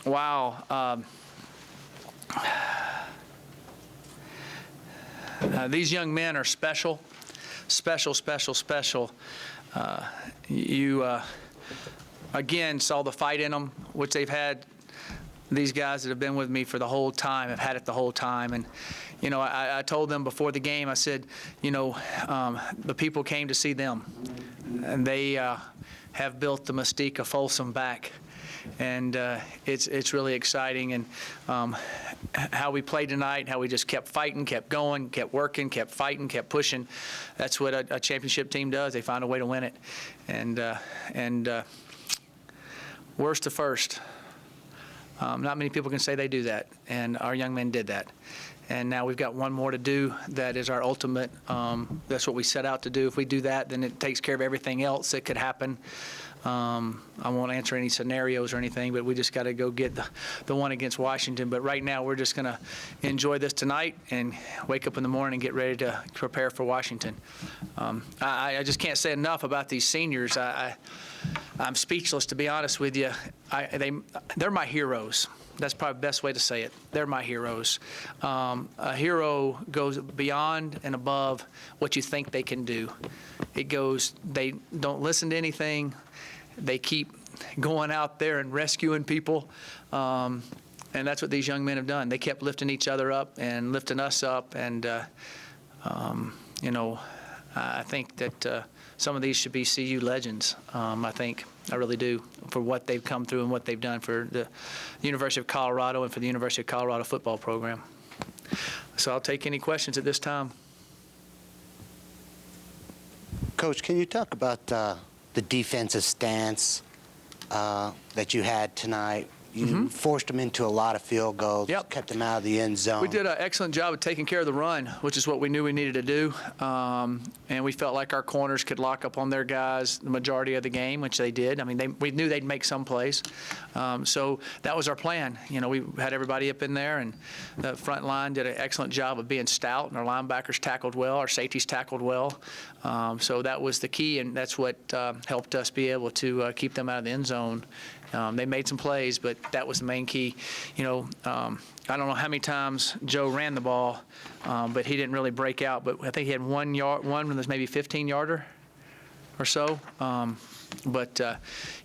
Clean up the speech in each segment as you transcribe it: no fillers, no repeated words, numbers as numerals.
Wow. These young men are special. You again saw the fight in them, which they've had. These guys that have been with me for the whole time have had it the whole time. And you know, I told them before the game, I said, you know, the people came to see them, and they have built the mystique of Folsom back. And it's really exciting. And how we played tonight, how we just kept fighting, kept going, kept working, kept fighting, kept pushing. That's what a championship team does. They find a way to win it. And worst to first. Not many people can say they do that, and our young men did that. And now we've got one more to do. That is our ultimate. That's what we set out to do. If we do that, then it takes care of everything else that could happen. I won't answer any scenarios or anything, but we just got to go get the one against Washington. But right now, we're just going to enjoy this tonight and wake up in the morning and get ready to prepare for Washington. I just can't say enough about these seniors. I'm speechless, to be honest with you. They're my heroes. That's probably the best way to say it. They're my heroes. A hero goes beyond and above what you think they can do. It goes, they don't listen to anything. They keep going out there and rescuing people. And that's what these young men have done. They kept lifting each other up and lifting us up. And, you know, I think that some of these should be CU legends. I really do, for what they've come through and what they've done for the University of Colorado and for the University of Colorado football program. So I'll take any questions at this time. Coach, can you talk about the defensive stance that you had tonight? You forced them into a lot of field goals, kept them out of the end zone. We did an excellent job of taking care of the run, which is what we knew we needed to do. And we felt like our corners could lock up on their guys the majority of the game, which they did. I mean, we knew they'd make some plays. So that was our plan. You know, we had everybody up in there, and the front line did an excellent job of being stout, and our linebackers tackled well, our safeties tackled well. So that was the key, and that's what helped us be able to keep them out of the end zone. They made some plays, but that was the main key. You know, I don't know how many times Joe ran the ball, but he didn't really break out. But I think he had one when there's maybe 15-yarder or so. But you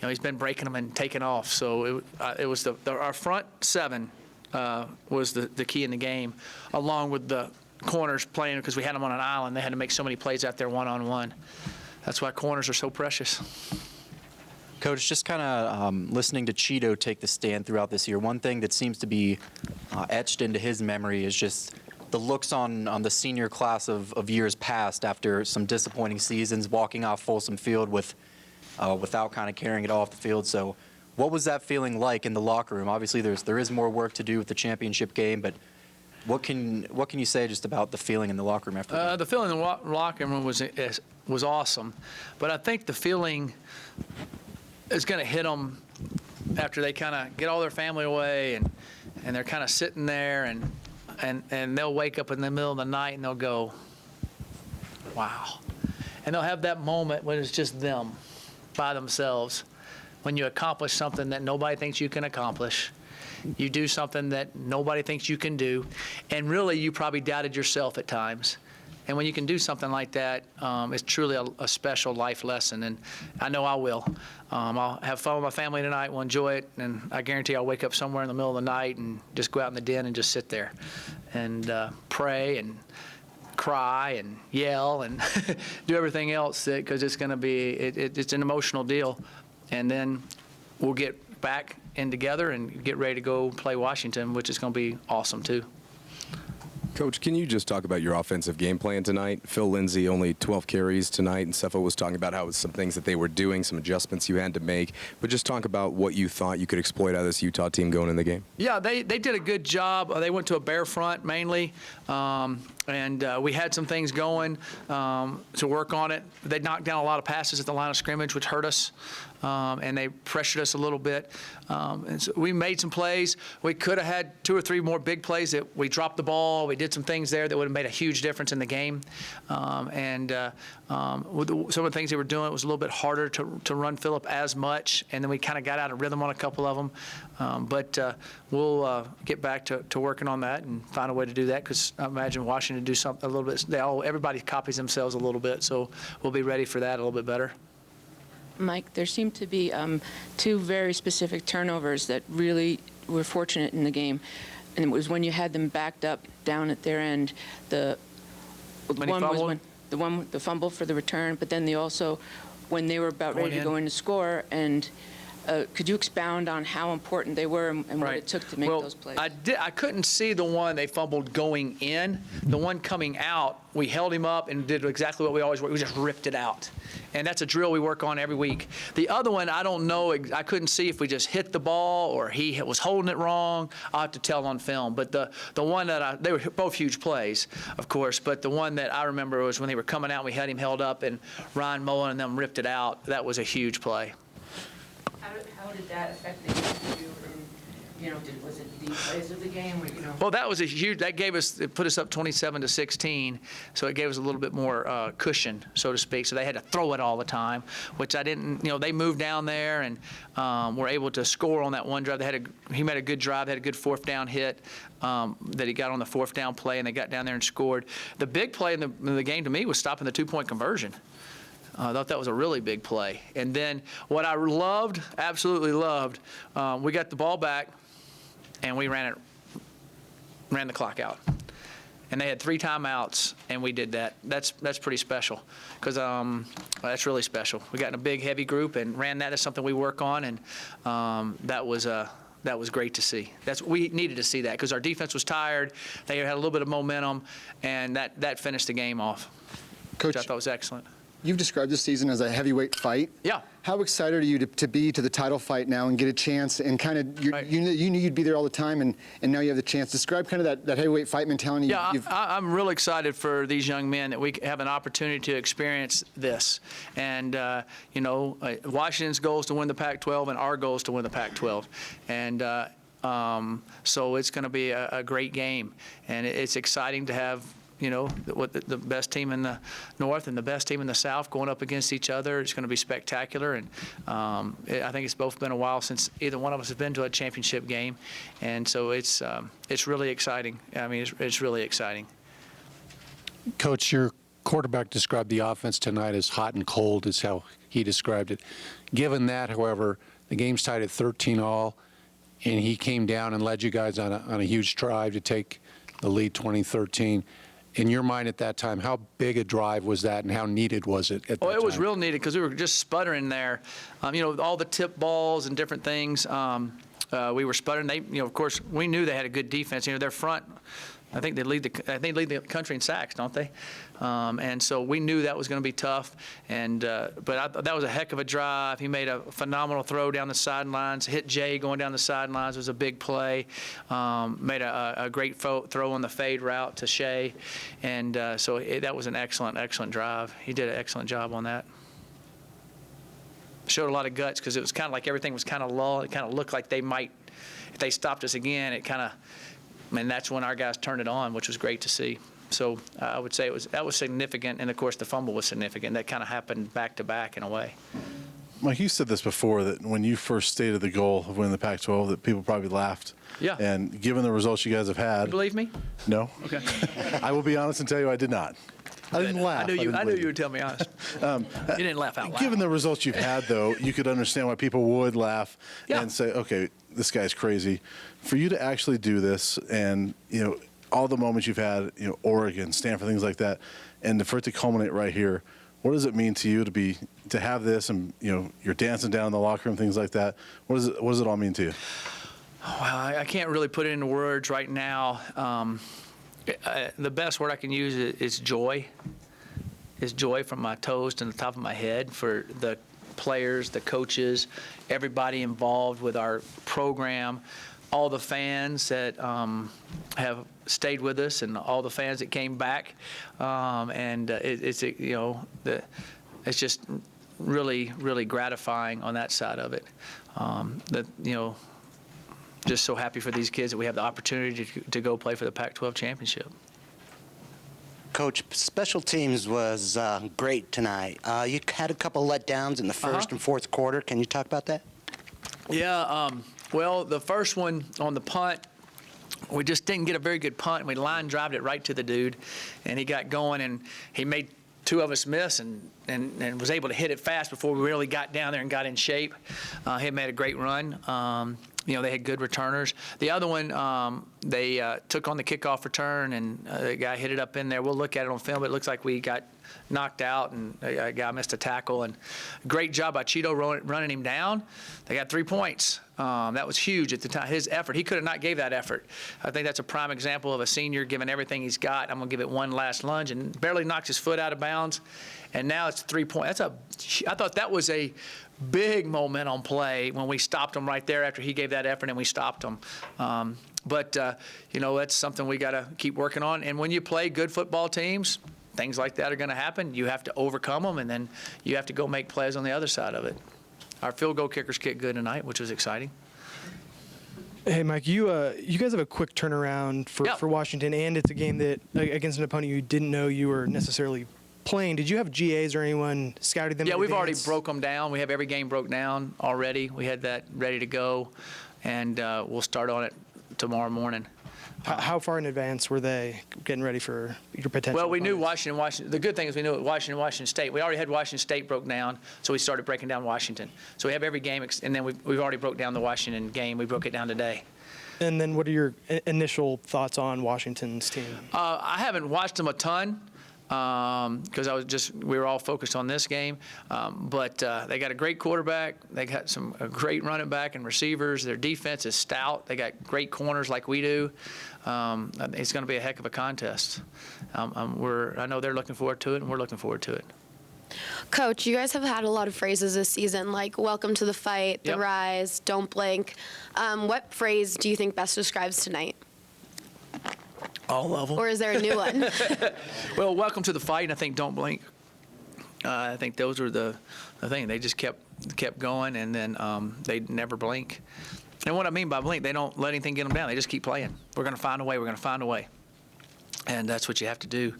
know, he's been breaking them and taking off. So it was our front seven was the key in the game, along with the corners playing, because we had them on an island. They had to make so many plays out there one-on-one. That's why corners are so precious. Coach, just kind of listening to Cheeto take the stand throughout this year, one thing that seems to be etched into his memory is just the looks on the senior class of years past after some disappointing seasons, walking off Folsom Field without kind of carrying it off the field. So what was that feeling like in the locker room? Obviously, there is more work to do with the championship game, but what can you say just about the feeling in the locker room after the feeling in the locker room was awesome, but I think the feeling is going to hit them after they kind of get all their family away and they're kind of sitting there and they'll wake up in the middle of the night and they'll go, wow. And they'll have that moment when it's just them by themselves, when you accomplish something that nobody thinks you can accomplish. You do something that nobody thinks you can do, and really you probably doubted yourself at times. And when you can do something like that, it's truly a special life lesson, and I know I will. I'll have fun with my family tonight, we'll enjoy it, and I guarantee I'll wake up somewhere in the middle of the night and just go out in the den and just sit there and pray and cry and yell and do everything else, because it's going to be, it's an emotional deal. And then we'll get back in together and get ready to go play Washington, which is going to be awesome too. Coach, can you just talk about your offensive game plan tonight? Phil Lindsay only 12 carries tonight, and Cepho was talking about how it was some things that they were doing, some adjustments you had to make. But just talk about what you thought you could exploit out of this Utah team going in the game. Yeah, they did a good job. They went to a bare front mainly, and we had some things going to work on it. They knocked down a lot of passes at the line of scrimmage, which hurt us. and they pressured us a little bit. And so we made some plays. We could have had 2 or 3 more big plays that we dropped the ball. We did some things there that would have made a huge difference in the game. With some of the things they were doing, it was a little bit harder to run Phillip as much, and then we kind of got out of rhythm on a couple of them. But we'll get back to working on that and find a way to do that, because I imagine Washington do something a little bit. Everybody copies themselves a little bit, so we'll be ready for that a little bit better. Mike, there seemed to be 2 very specific turnovers that really were fortunate in the game, and it was when you had them backed up down at their end. The fumble for the return, but then when they were about ready to go in to score. And could you expound on how important they were and what it took to make those plays? I couldn't see the one they fumbled going in. The one coming out, we held him up and did exactly what we always work. We just ripped it out. And that's a drill we work on every week. The other one, I don't know. I couldn't see if we just hit the ball or he was holding it wrong. I'll have to tell on film. But the one that they were both huge plays, of course, but the one that I remember was when they were coming out, we had him held up, and Ryan Mullen and them ripped it out. That was a huge play. How did that affect the game for you? And, was it the plays of the game? Well, that was it put us up 27-16, so it gave us a little bit more cushion, so to speak. So they had to throw it all the time, which I didn't. They moved down there and were able to score on that one drive. He made a good drive. They had a good 4th down hit that he got on the 4th down play, and they got down there and scored. The big play in the game to me was stopping the 2-point conversion. I thought that was a really big play. And then what I absolutely loved, we got the ball back, and we ran the clock out. And they had 3 timeouts, and we did that. That's pretty special, because that's really special. We got in a big, heavy group and ran that. That's something we work on, and that was great to see. We needed to see that, because our defense was tired. They had a little bit of momentum, and that finished the game off, Coach, which I thought was excellent. You've described this season as a heavyweight fight. Yeah. How excited are you to be to the title fight now and get a chance and kind of, you knew you'd be there all the time, and now you have the chance. Describe kind of that heavyweight fight mentality. Yeah, I'm really excited for these young men that we have an opportunity to experience this. And, Washington's goal is to win the Pac-12, and our goal is to win the Pac-12. And so it's going to be a great game. And it's exciting to have the best team in the North and the best team in the South going up against each other. It's going to be spectacular, and I think it's both been a while since either one of us has been to a championship game, and so it's really exciting. I mean, it's really exciting. Coach, your quarterback described the offense tonight as hot and cold, is how he described it. Given that, however, the game's tied at 13-all, and he came down and led you guys on a huge drive to take the lead 2013. In your mind at that time, how big a drive was that, and how needed was it at that time? It was real needed, because we were just sputtering there. All the tip balls and different things, we were sputtering. They, of course, we knew they had a good defense. Their front, I think they lead the country in sacks, don't they? And so we knew that was going to be tough. And that was a heck of a drive. He made a phenomenal throw down the sidelines. Hit Jay going down the sidelines was a big play. Made a great throw on the fade route to Shea. And that was an excellent drive. He did an excellent job on that. Showed a lot of guts, because it was kind of like everything was kind of lull. It kind of looked like they might, if they stopped us again, and that's when our guys turned it on, which was great to see. So I would say that was significant, and of course the fumble was significant. That kind of happened back to back in a way. Mike, you said this before, that when you first stated the goal of winning the Pac-12, that people probably laughed. Yeah. And given the results you guys have had, You believe me? no. Okay. I will be honest and tell you I did not. I didn't laugh. I knew you believe would tell me honest. You didn't laugh out loud. Given the results you've had, though, you could understand why people would laugh and say, okay, this guy's crazy. For you to actually do this, and all the moments you've had, Oregon, Stanford, things like that, and for it to culminate right here, what does it mean to you to have this, and you're dancing down in the locker room, things like that? What does it all mean to you? Well, I can't really put it into words right now. The best word I can use is joy. Is joy from my toes to the top of my head for the players, the coaches, everybody involved with our program, all the fans that have stayed with us, and all the fans that came back. It's just really, really gratifying on that side of it. That, just so happy for these kids that we have the opportunity to go play for the Pac-12 championship. Coach, special teams was great tonight. You had a couple letdowns in the first and fourth quarter. Can you talk about that? Yeah, well, the first one on the punt, we just didn't get a very good punt. We line drived it right to the dude, and he got going, and he made two of us miss and was able to hit it fast before we really got down there and got in shape. He made a great run. They had good returners. The other one, they took on the kickoff return, and the guy hit it up in there. We'll look at it on film, but it looks like we got knocked out, and a guy missed a tackle. And great job by Cheeto running him down. They got 3 points. That was huge at the time. His effort, he could have not gave that effort. I think that's a prime example of a senior giving everything he's got. I'm going to give it one last lunge, and barely knocked his foot out of bounds. And now it's 3 points. I thought that was a big momentum play when we stopped him right there after he gave that effort, and we stopped him. But that's something we got to keep working on. And when you play good football teams, things like that are going to happen. You have to overcome them, and then you have to go make plays on the other side of it. Our field goal kickers kicked good tonight, which was exciting. Hey, Mike, you guys have a quick turnaround for Washington, and it's a game that against an opponent you didn't know you were necessarily playing. Did you have GAs or anyone scouting them? Yeah, in we've already advance? broke them down. We have every game broke down already. We had that ready to go, and we'll start on it tomorrow morning. How far in advance were they getting ready for your potential? Well, we knew opponents? Washington. The good thing is we knew it Washington State. We already had Washington State broke down, so we started breaking down Washington. So we have every game, and then we've already broke down the Washington game. We broke it down today. And then what are your initial thoughts on Washington's team? I haven't watched them a ton because we were all focused on this game. But they got a great quarterback. They got a great running back and receivers. Their defense is stout. They got great corners like we do. It's going to be a heck of a contest. I know they're looking forward to it, and we're looking forward to it. Coach, you guys have had a lot of phrases this season, like welcome to the fight, the rise, don't blink. What phrase do you think best describes tonight? All of them. Or is there a new one? Well, welcome to the fight, and I think don't blink. I think those were the thing. They just kept going, and then they never blink. And what I mean by blink, they don't let anything get them down. They just keep playing. We're going to find a way. We're going to find a way. And that's what you have to do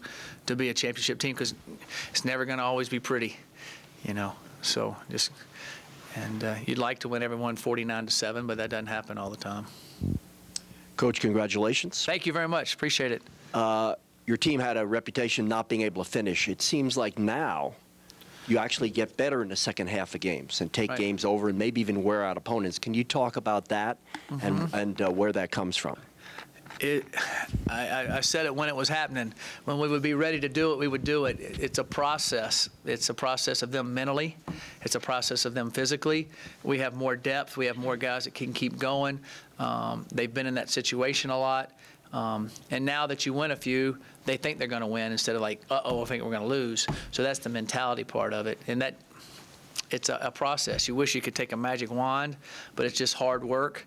to be a championship team, because it's never going to always be pretty, So you'd like to win everyone 49-7, but that doesn't happen all the time. Coach, congratulations. Thank you very much. Appreciate it. Your team had a reputation not being able to finish. It seems like now you actually get better in the second half of games and take games over and maybe even wear out opponents. Can you talk about that and where that comes from? I said it when it was happening. When we would be ready to do it, we would do it. It's a process. It's a process of them mentally. It's a process of them physically. We have more depth. We have more guys that can keep going. They've been in that situation a lot. And now that you win a few, they think they're going to win instead of like, I think we're going to lose. So that's the mentality part of it. And it's a process. You wish you could take a magic wand, but it's just hard work.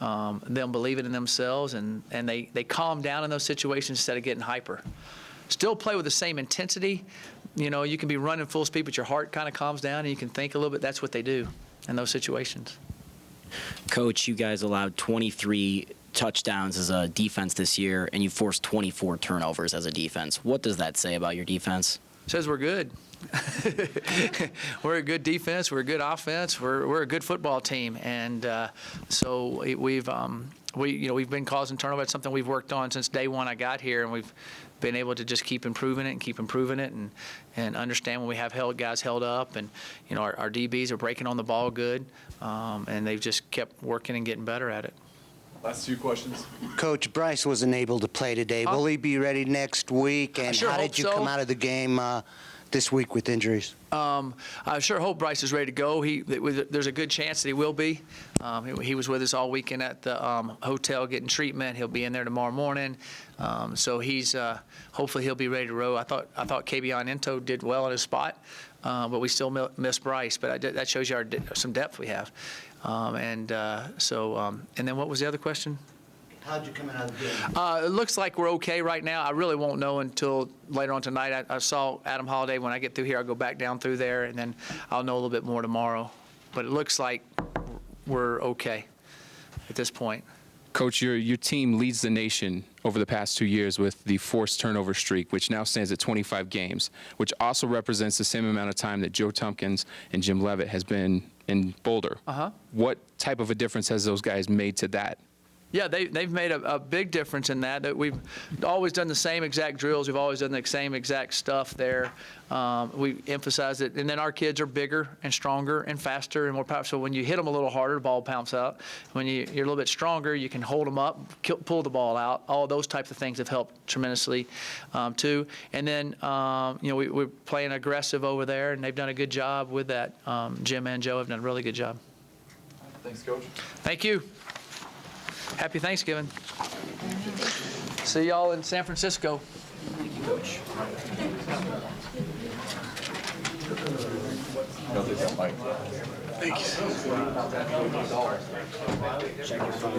Them believing in themselves, and they calm down in those situations instead of getting hyper. Still play with the same intensity. You can be running full speed, but your heart kind of calms down, and you can think a little bit. That's what they do in those situations. Coach, you guys allowed 23 touchdowns as a defense this year, and you forced 24 turnovers as a defense. What does that say about your defense? It says we're good. We're a good defense. We're a good offense. We're a good football team, and so we've been causing turnover. It's something we've worked on since day one I got here, and we've been able to just keep improving it and understand when we have guys held up, and our DBs are breaking on the ball good, and they've just kept working and getting better at it. Last two questions. Coach, Bryce wasn't able to play today. Will he be ready next week? And how did you come out of the game this week with injuries? I sure hope Bryce is ready to go. There's a good chance that he will be. He was with us all weekend at the hotel getting treatment. He'll be in there tomorrow morning. So he's hopefully he'll be ready to row. I thought Kabion Into did well in his spot, but we still miss Bryce. But that shows you some depth we have. And then what was the other question? How'd you come out of the game? It looks like we're okay right now. I really won't know until later on tonight. I saw Adam Holiday. When I get through here, I'll go back down through there, and then I'll know a little bit more tomorrow. But it looks like we're okay at this point. Coach, your team leads the nation over the past 2 years with the forced turnover streak, which now stands at 25 games, which also represents the same amount of time that Joe Tompkins and Jim Leavitt has been in Boulder. What type of a difference has those guys made to that? Yeah, they've made a big difference in that we've always done the same exact drills. We've always done the same exact stuff there. We emphasize it. And then our kids are bigger and stronger and faster and more powerful. So when you hit them a little harder, the ball pounces out. When you're a little bit stronger, you can hold them up, pull the ball out. All those types of things have helped tremendously, too. And then, we're playing aggressive over there, and they've done a good job with that. Jim and Joe have done a really good job. Thanks, Coach. Thank you. Happy Thanksgiving. See y'all in San Francisco. Thank you, Coach. Thank you.